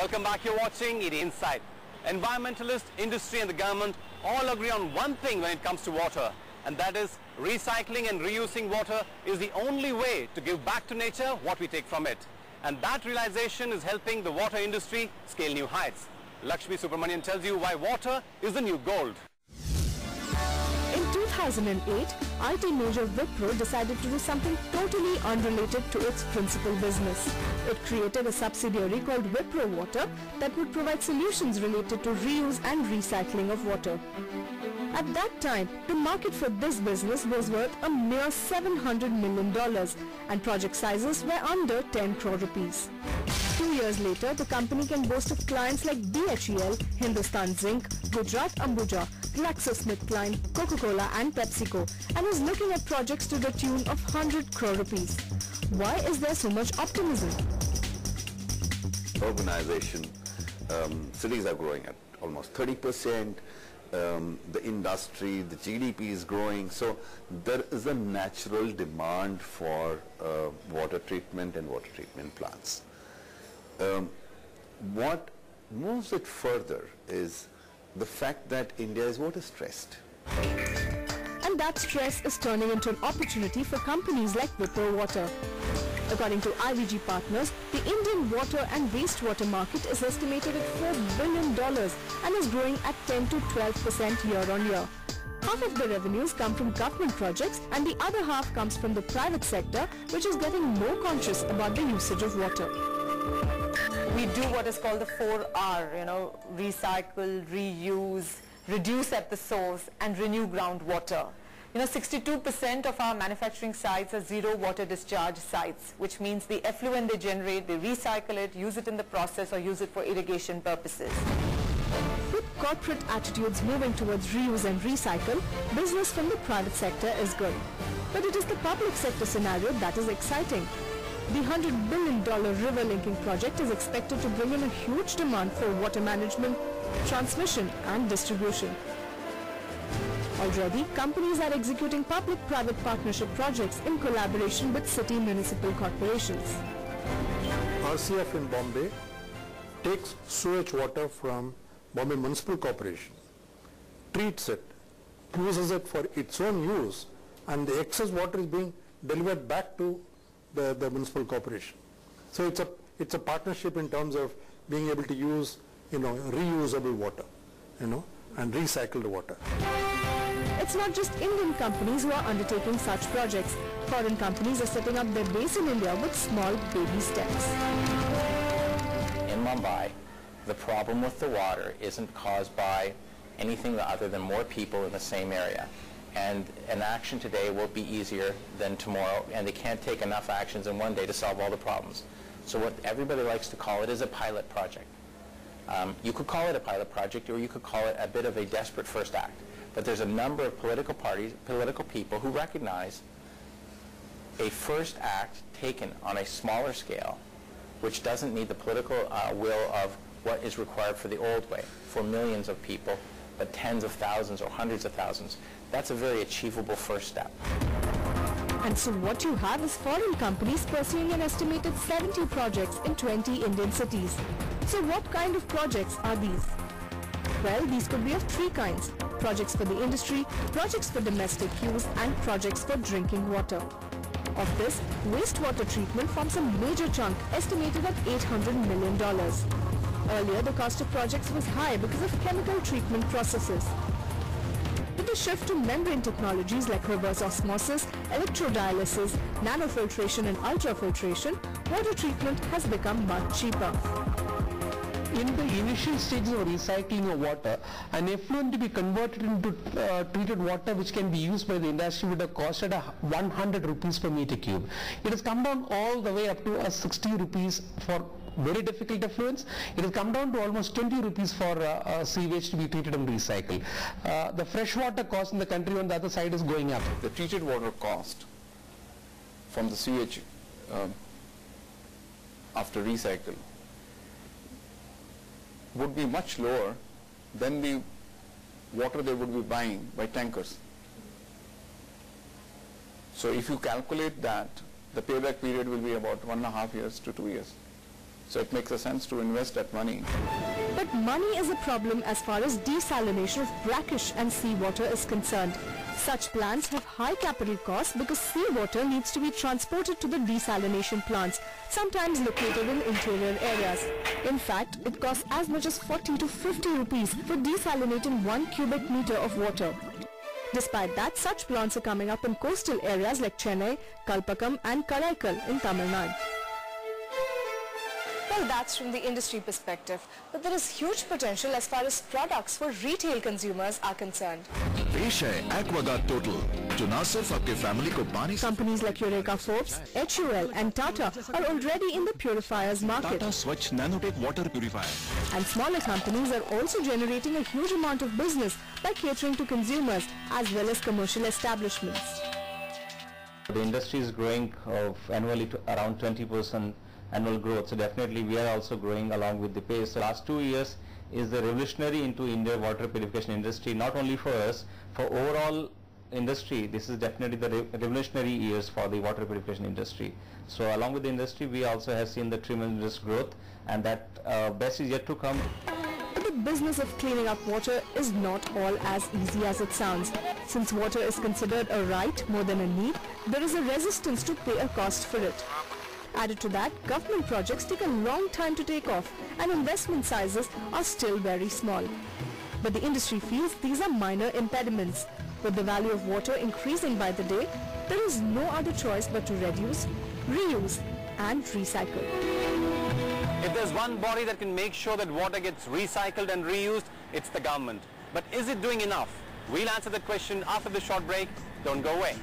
Welcome back. You're watching Insight. Environmentalists, industry and the government all agree on one thing when it comes to water, and that is recycling and reusing water is the only way to give back to nature what we take from it. And that realization is helping the water industry scale new heights. Lakshmi Subramanian tells you why water is the new gold. In 2008, IT major Wipro decided to do something totally unrelated to its principal business. It created a subsidiary called Wipro Water that would provide solutions related to reuse and recycling of water. At that time, the market for this business was worth a mere $700 million and project sizes were under 10 crore rupees. 2 years later, the company can boast of clients like BHEL, Hindustan Zinc, Gujarat Ambuja, GlaxoSmithKline, Coca-Cola and PepsiCo, and is looking at projects to the tune of 100 crore rupees. Why is there so much optimism? Urbanization, cities are growing at almost 30%. The industry, the GDP is growing, so there is a natural demand for water treatment and water treatment plants. What moves it further is the fact that India is water stressed. And that stress is turning into an opportunity for companies like Wipro Water. According to IVG Partners, the Indian water and wastewater market is estimated at $4 billion and is growing at 10 to 12% year on year. Half of the revenues come from government projects and the other half comes from the private sector, which is getting more conscious about the usage of water. We do what is called the 4R, recycle, reuse, reduce at the source and renew groundwater. 62% of our manufacturing sites are zero water discharge sites, which means the effluent they generate, they recycle it, use it in the process or use it for irrigation purposes. With corporate attitudes moving towards reuse and recycle, business from the private sector is good. But it is the public sector scenario that is exciting. The $100 billion river linking project is expected to bring in a huge demand for water management, transmission and distribution. Already, companies are executing public-private partnership projects in collaboration with city municipal corporations. RCF in Bombay takes sewage water from Bombay Municipal Corporation, treats it, uses it for its own use, and the excess water is being delivered back to the municipal corporation. So it's a partnership in terms of being able to use reusable water, and recycled water. It's not just Indian companies who are undertaking such projects. Foreign companies are setting up their base in India with small baby steps. In Mumbai, the problem with the water isn't caused by anything other than more people in the same area. And an action today will be easier than tomorrow, and they can't take enough actions in one day to solve all the problems. So what everybody likes to call it is a pilot project. You could call it a pilot project, or you could call it a bit of a desperate first act. But there's a number of political parties, political people who recognize a first act taken on a smaller scale, which doesn't need the political will of what is required for the old way, for millions of people, but tens of thousands or hundreds of thousands. That's a very achievable first step. And so what you have is foreign companies pursuing an estimated 70 projects in 20 Indian cities. So what kind of projects are these? Well, these could be of three kinds: projects for the industry, projects for domestic use, and projects for drinking water. Of this, wastewater treatment forms a major chunk, estimated at $800 million. Earlier, the cost of projects was high because of chemical treatment processes. With the shift to membrane technologies like reverse osmosis, electrodialysis, nanofiltration and ultrafiltration, water treatment has become much cheaper. In the initial stages of recycling of water, an effluent to be converted into treated water which can be used by the industry would have costed 100 rupees per meter cube. It has come down all the way up to 60 rupees for very difficult effluents. It has come down to almost 20 rupees for sewage to be treated and recycled. The freshwater cost in the country on the other side is going up. The treated water cost from the sewage after recycle would be much lower than the water they would be buying by tankers. So if you calculate that, the payback period will be about 1.5 years to 2 years. So it makes sense to invest that money. But money is a problem as far as desalination of brackish and seawater is concerned. Such plants have high capital costs because seawater needs to be transported to the desalination plants, sometimes located in interior areas. In fact, it costs as much as 40 to 50 rupees for desalinating 1 cubic meter of water. Despite that, such plants are coming up in coastal areas like Chennai, Kalpakkam and Karaikal in Tamil Nadu. Well, that's from the industry perspective, but there is huge potential as far as products for retail consumers are concerned. पेश है Aquaguard total जो न सिर्फ आपके family को पानी से Companies like Eureka Forbes, HUL and Tata are already in the purifiers market. Tata स्वच्छ nanotech water purifier And smaller companies are also generating a huge amount of business by catering to consumers as well as commercial establishments. The industry is growing annually to around 20% annual growth, so definitely we are also growing along with the pace. So last 2 years is the revolutionary into India water purification industry, not only for us, for overall industry. This is definitely the revolutionary years for the water purification industry. So along with the industry, we also have seen the tremendous growth, and that best is yet to come. But the business of cleaning up water is not all as easy as it sounds. Since water is considered a right more than a need, there is a resistance to pay a cost for it. Added to that, government projects take a long time to take off and investment sizes are still very small. But the industry feels these are minor impediments. With the value of water increasing by the day, there is no other choice but to reduce, reuse and recycle. If there's one body that can make sure that water gets recycled and reused, it's the government. But is it doing enough? We'll answer that question after the short break. Don't go away.